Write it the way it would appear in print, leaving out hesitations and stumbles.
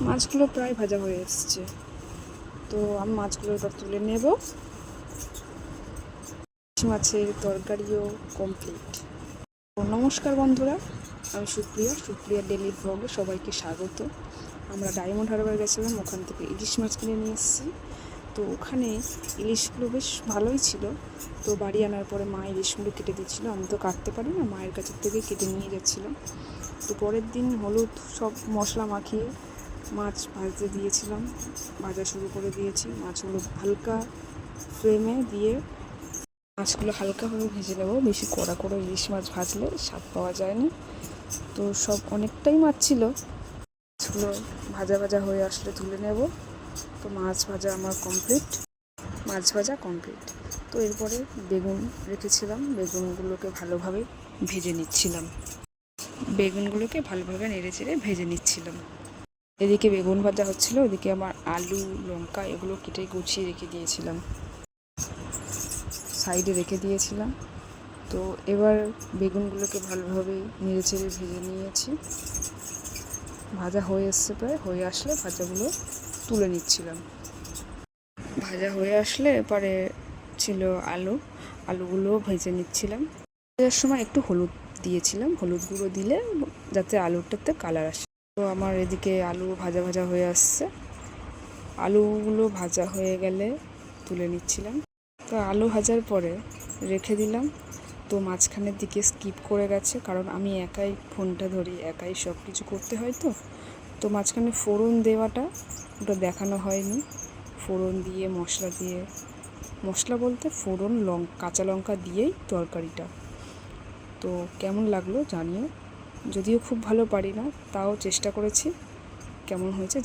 মাছগুলো প্রায় ভাজা হয়ে এসছে, তো আমি মাছগুলো এবার তুলে নেব। মাছের তরকারিও কমপ্লিট। নমস্কার বন্ধুরা, আমি সুপ্রিয়া ডেলি ব্লগে সবাইকে স্বাগত। আমরা ডায়মন্ড হারবার গেছিলাম, ওখান থেকে ইলিশ মাছ কিনে নিয়ে এসেছি। তো ওখানে ইলিশগুলো বেশ ভালোই ছিল। তো বাড়ি আনার পরে মা ইলিশগুলো কেটে দিচ্ছিলো, আমি তো কাটতে পারি না, মায়ের কাছের থেকে কেটে নিয়ে যাচ্ছিলাম। তো পরের দিন হলুদ সব মশলা মাখিয়ে মাছ ভাজতে দিয়েছিলাম, ভাজা শুরু করে দিয়েছি। মাছগুলো হালকা ফ্লেমে দিয়ে মাছগুলো হালকাভাবে ভেজে নেবো, বেশি কড়া করে ইলিশ মাছ ভাজলে স্বাদ পাওয়া যায় না। তো সব অনেকটাই মাছ ছিল, মাছগুলো ভাজা ভাজা হয়ে আসলে তুলে নেব। তো মাছ ভাজা আমার কমপ্লিট, মাছ ভাজা কমপ্লিট। তো এরপরে বেগুন রেখেছিলাম, বেগুনগুলোকে ভালোভাবে ভেজে নিচ্ছিলাম, বেগুনগুলোকে ভালোভাবে নেড়ে চেড়ে ভেজে নিচ্ছিলাম। এদিকে বেগুন ভাজা হচ্ছিলো, ওদিকে আমার আলু লঙ্কা এগুলো কেটে গুছিয়ে রেখে দিয়েছিলাম, সাইডে রেখে দিয়েছিলাম। তো এবার বেগুনগুলোকে ভালোভাবে নেড়ে চেড়ে ভেজে নিয়েছি, ভাজা হয়ে এসছে, প্রায় হয়ে আসলে ভাজাগুলো তুলে নিচ্ছিলাম। ভাজা হয়ে আসলে এবারে ছিল আলুগুলো ভেজে নিচ্ছিলাম। ভাজার সময় একটু হলুদ দিয়েছিলাম, হলুদ গুঁড়ো দিলে যাতে আলুটাতে কালার আসে। তো আমার এদিকে আলু ভাজা ভাজা হয়ে আসছে, আলুগুলো ভাজা হয়ে গেলে তুলে নিচ্ছিলাম। তো আলু ভাজার পরে রেখে দিলাম। তো মাঝখানের দিকে স্কিপ করে গেছে, কারণ আমি একাই ফোনটা ধরি, একাই সব কিছু করতে হয়। তো মাঝখানে ফোড়ন দেওয়াটা ওটা দেখানো হয়নি। ফোড়ন দিয়ে মশলা বলতে ফোড়ন কাঁচা লঙ্কা দিয়েই তরকারিটা। তো কেমন লাগলো জানিও, যদিও খুব ভালো পারি না, তাও চেষ্টা করেছি, কেমন হয়েছে